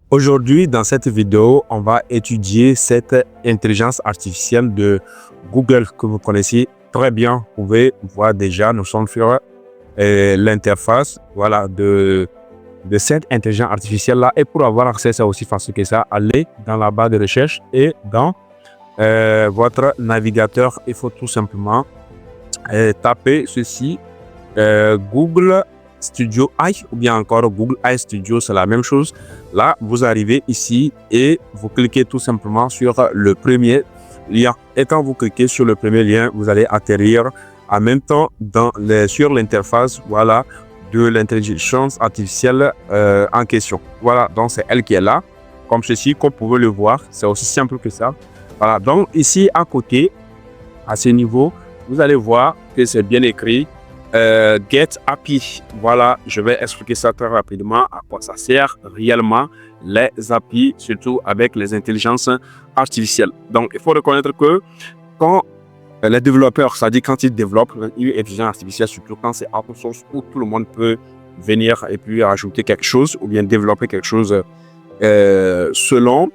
Aujourd'hui, dans cette vidéo, on va étudier cette intelligence artificielle de Google que vous connaissez très bien. Vous pouvez voir déjà, nous sommes sur l'interface de cette intelligence artificielle-là. Et pour avoir accès à ça aussi facile que ça, allez dans la barre de recherche et dans votre navigateur, il faut tout simplement taper ceci, Google Studio AI ou bien encore Google AI Studio, c'est la même chose. Là, vous arrivez ici et vous cliquez tout simplement sur le premier lien. Et quand vous cliquez sur le premier lien, vous allez atterrir en même temps sur l'interface de l'intelligence artificielle en question. Voilà, donc c'est elle qui est là, comme ceci, comme vous pouvez le voir. C'est aussi simple que ça. Voilà, donc ici à côté, à ce niveau, vous allez voir que c'est bien écrit. Get API. Voilà, je vais expliquer ça très rapidement à quoi ça sert réellement les API, surtout avec les intelligences artificielles. Donc, il faut reconnaître que quand les développeurs, c'est-à-dire quand ils développent une intelligence artificielle, surtout quand c'est open source où tout le monde peut venir et puis ajouter quelque chose ou bien développer quelque chose selon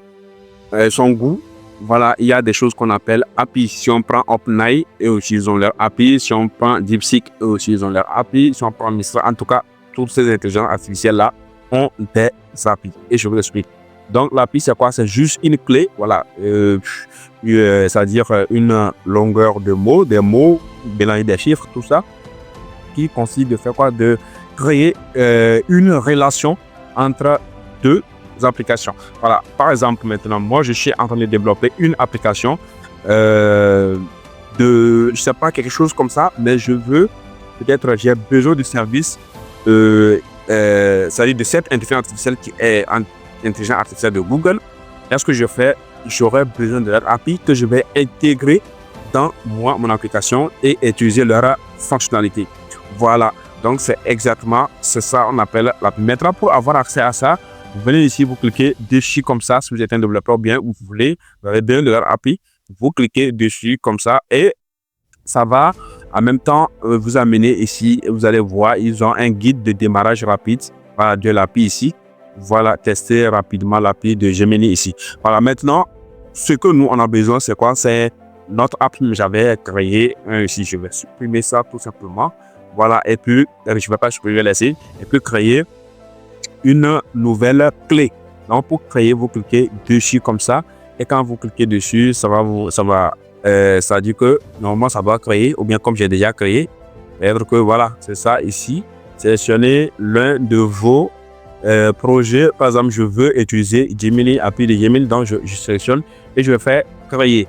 son goût. Voilà, il y a des choses qu'on appelle API. Si on prend OpenAI, eux aussi ils ont leur API. Si on prend DeepSeek, eux aussi ils ont leur API. Si on prend Mistral, en tout cas, toutes ces intelligences artificielles-là ont des API. Et je vous explique. Donc, l'API, c'est quoi? C'est juste une clé, voilà, c'est-à-dire une longueur de mots, des mots, mélanger des chiffres, tout ça, qui consiste de faire quoi? De créer une relation entre deux applications. Voilà, par exemple, maintenant, moi, je suis en train de développer une application je sais pas, quelque chose comme ça, mais je veux, peut-être, j'ai besoin du service, c'est-à-dire de cette intelligence artificielle qui est intelligence artificielle de Google. Est-ce que je fais? J'aurai besoin de leur API que je vais intégrer dans mon application et utiliser leur fonctionnalité. Voilà, donc c'est exactement, c'est ça on appelle l'API. Maintenant, pour avoir accès à ça, vous venez ici, vous cliquez dessus comme ça, si vous êtes un développeur bien, vous voulez, vous avez besoin de leur API, vous cliquez dessus comme ça et ça va en même temps vous amener ici et vous allez voir, ils ont un guide de démarrage rapide de l'API ici. Voilà, tester rapidement l'API de Gemini ici. Voilà, maintenant, ce que nous, on a besoin, c'est quoi? C'est notre API. J'avais créé ici, je vais supprimer ça tout simplement. Voilà, et puis, je ne vais pas supprimer, laisser, et puis créer une nouvelle clé. Donc, pour créer, vous cliquez dessus comme ça. Et quand vous cliquez dessus, ça dit que normalement, ça va créer, ou bien comme j'ai déjà créé, peut-être que voilà, c'est ça ici. Sélectionnez l'un de vos projets. Par exemple, je veux utiliser Gemini, API de Gemini, donc je sélectionne et je vais faire créer.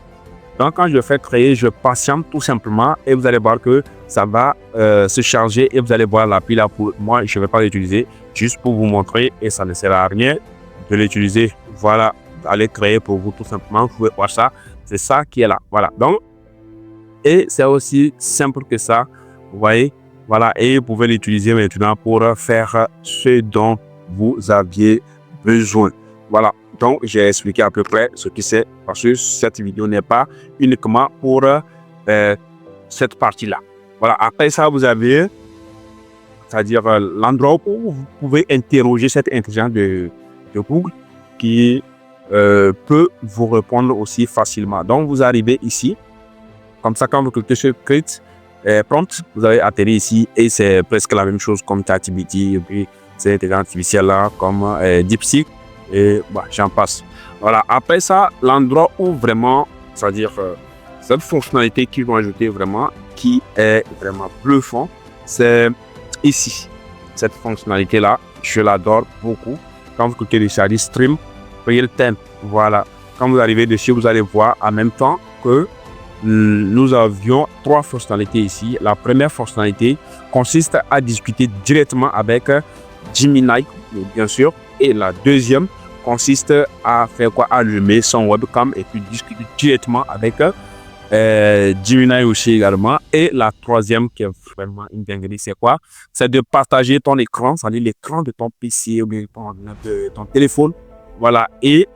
Donc, quand je fais créer, je patiente tout simplement et vous allez voir que ça va se charger et vous allez voir l'appli là. Pour moi, je ne vais pas l'utiliser juste pour vous montrer et ça ne sert à rien de l'utiliser. Voilà, allez créer pour vous tout simplement. Vous pouvez voir ça. C'est ça qui est là. Voilà. Donc, et c'est aussi simple que ça. Vous voyez, voilà. Et vous pouvez l'utiliser maintenant pour faire ce dont vous aviez besoin. Voilà. Donc, j'ai expliqué à peu près ce qui c'est parce que cette vidéo n'est pas uniquement pour cette partie-là. Voilà. Après ça, vous avez, c'est-à-dire l'endroit où vous pouvez interroger cette intelligence de Google qui peut vous répondre aussi facilement. Donc, vous arrivez ici. Comme ça, quand vous cliquez sur Create Prompt, vous allez atterrir ici et c'est presque la même chose comme ChatGPT et puis cette intelligence artificielle-là comme DeepSeek. Et bah, j'en passe. Voilà. Après ça, l'endroit où vraiment, c'est-à-dire cette fonctionnalité qu'ils vont ajouter vraiment, qui est vraiment bluffant, c'est ici. Cette fonctionnalité-là, je l'adore beaucoup. Quand vous cliquez dessus, ça dit Stream Real Time. Voilà. Quand vous arrivez dessus, vous allez voir en même temps que nous avions trois fonctionnalités ici. La première fonctionnalité consiste à discuter directement avec Gemini, bien sûr. Et la deuxième consiste à faire quoi? Allumer son webcam et puis discuter directement avec Gemini aussi également. Et la troisième qui est vraiment une dinguerie, c'est quoi? C'est de partager ton écran, c'est-à-dire l'écran de ton PC ou bien de ton téléphone. Voilà. Et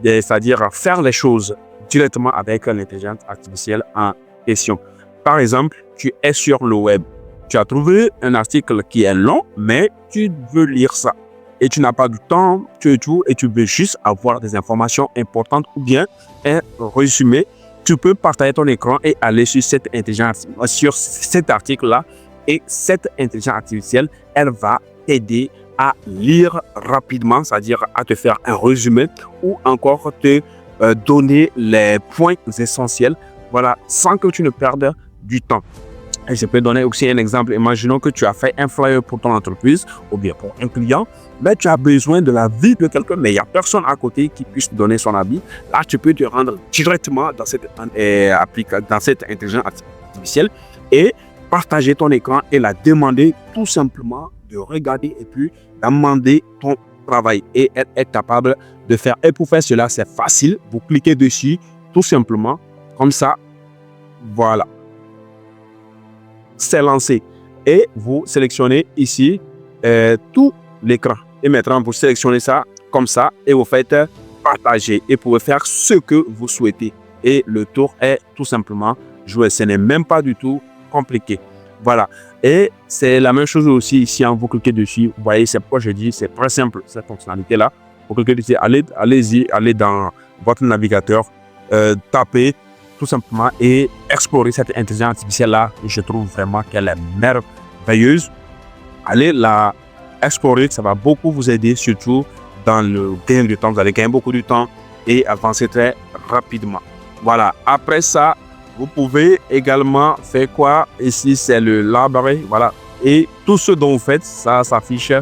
c'est-à-dire faire les choses directement avec l'intelligence artificielle en question. Par exemple, tu es sur le web. Tu as trouvé un article qui est long, mais tu veux lire ça. et tu n'as pas du temps, et tu veux juste avoir des informations importantes ou bien un résumé, tu peux partager ton écran et aller sur sur cet article-là. Et cette intelligence artificielle, elle va t'aider à lire rapidement, c'est-à-dire à te faire un résumé ou encore te donner les points essentiels, voilà, sans que tu ne perdes du temps. Et je peux donner aussi un exemple. Imaginons que tu as fait un flyer pour ton entreprise ou bien pour un client, mais tu as besoin de l'avis de quelqu'un, mais il n'y a personne à côté qui puisse te donner son avis. Là, tu peux te rendre directement dans cette intelligence artificielle et partager ton écran et la demander tout simplement de regarder et puis d'amender ton travail. Et elle est capable de faire. Et pour faire cela, c'est facile. Vous cliquez dessus tout simplement comme ça. Voilà. C'est lancé. Et vous sélectionnez ici tout l'écran. Et maintenant, vous sélectionnez ça comme ça et vous faites partager. Et vous pouvez faire ce que vous souhaitez. Et le tour est tout simplement joué. Ce n'est même pas du tout compliqué. Voilà. Et c'est la même chose aussi ici. Vous cliquez dessus. Vous voyez, c'est pourquoi je dis c'est très simple cette fonctionnalité-là. Vous cliquez dessus. Allez-y, allez dans votre navigateur, tapez tout simplement et explorer cette intelligence artificielle-là. Je trouve vraiment qu'elle est merveilleuse. Allez la explorer, ça va beaucoup vous aider, surtout dans le gain du temps. Vous allez gagner beaucoup de temps et avancer très rapidement. Voilà. Après ça, vous pouvez également faire quoi? Ici, c'est le library. Voilà. Et tout ce dont vous faites, ça s'affiche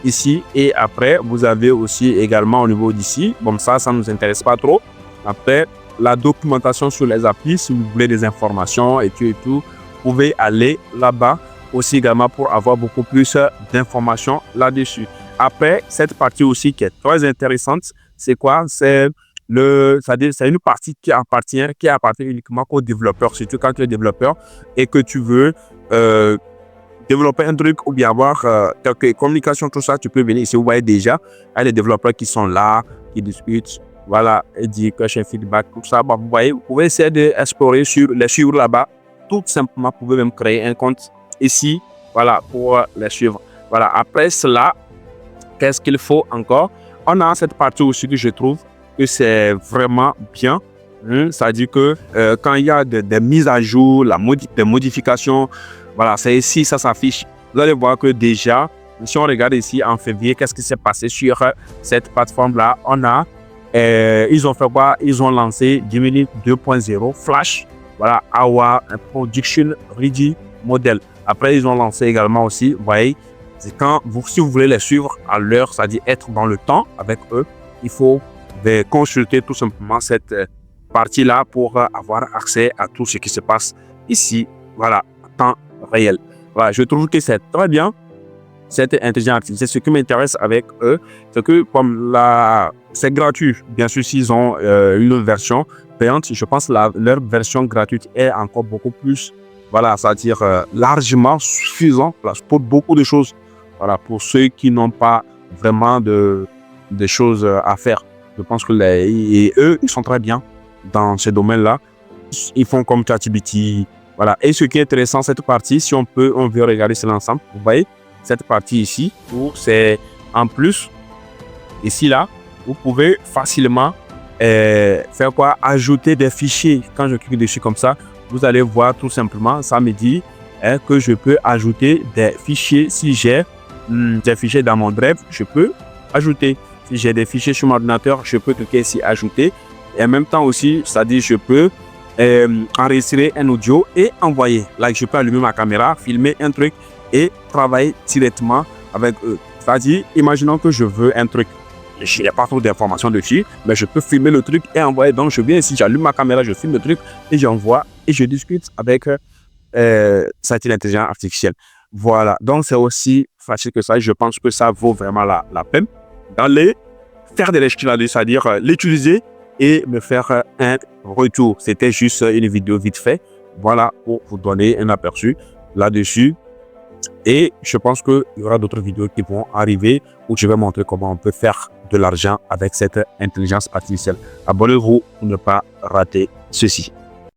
ici. Et après, vous avez aussi également au niveau d'ici. Bon, ça ne nous intéresse pas trop. Après, la documentation sur les applis, si vous voulez des informations et tout, vous pouvez aller là-bas aussi également pour avoir beaucoup plus d'informations là-dessus. Après, cette partie aussi qui est très intéressante, c'est quoi? C'est une partie qui appartient uniquement aux développeurs, surtout quand tu es développeur et que tu veux développer un truc ou bien avoir quelques communications, tout ça, tu peux venir ici. Vous voyez déjà, il y a des développeurs qui sont là, qui discutent. Voilà, et dit que j'ai feedback, tout ça. Bah, vous voyez, vous pouvez essayer d'explorer les suivre là-bas. Tout simplement, vous pouvez même créer un compte ici, voilà, pour les suivre. Voilà, après cela, qu'est-ce qu'il faut encore? On a cette partie aussi que je trouve que c'est vraiment bien. C'est-à-dire que quand il y a des mises à jour, des modifications, voilà, c'est ici, ça s'affiche. Vous allez voir que déjà, si on regarde ici en février, qu'est-ce qui s'est passé sur cette plateforme-là? On a ils ont fait quoi? Ils ont lancé Gemini 2.0 Flash, voilà, Our Production Ready Model. Après, ils ont lancé également aussi, vous voyez, c'est si vous voulez les suivre à l'heure, c'est-à-dire être dans le temps avec eux, il faut consulter tout simplement cette partie-là pour avoir accès à tout ce qui se passe ici, voilà, en temps réel. Voilà, je trouve que c'est très bien. Cette intelligence artificielle, ce qui m'intéresse avec eux, c'est que comme c'est gratuit, bien sûr, s'ils ont une version payante, je pense que leur version gratuite est encore beaucoup plus, voilà, c'est-à-dire largement suffisant pour beaucoup de choses. Voilà, pour ceux qui n'ont pas vraiment de choses à faire. Je pense que eux, ils sont très bien dans ce domaine-là. Ils font comme ChatGPT. Voilà. Et ce qui est intéressant, cette partie, si on veut regarder cela ensemble, vous voyez, cette partie ici, où c'est en plus, ici, là, vous pouvez facilement faire quoi? Ajouter des fichiers. Quand je clique dessus comme ça, vous allez voir tout simplement, ça me dit que je peux ajouter des fichiers. Si j'ai des fichiers dans mon Drive, je peux ajouter. Si j'ai des fichiers sur mon ordinateur, je peux cliquer ici, ajouter. Et en même temps aussi, c'est-à-dire je peux enregistrer un audio et envoyer. Là, je peux allumer ma caméra, filmer un truc et travailler directement avec eux. C'est-à-dire, imaginons que je veux un truc. Je n'ai pas trop d'informations dessus, mais je peux filmer le truc et envoyer. Donc, je viens ici, j'allume ma caméra, je filme le truc et j'envoie et je discute avec cette intelligence artificielle. Voilà. Donc, c'est aussi facile que ça. Je pense que ça vaut vraiment la peine d'aller faire des recherches là-dessus, c'est-à-dire l'utiliser et me faire un retour. C'était juste une vidéo vite fait. Voilà, pour vous donner un aperçu là-dessus. Et je pense qu'il y aura d'autres vidéos qui vont arriver où je vais montrer comment on peut faire de l'argent avec cette intelligence artificielle. Abonnez-vous pour ne pas rater ceci.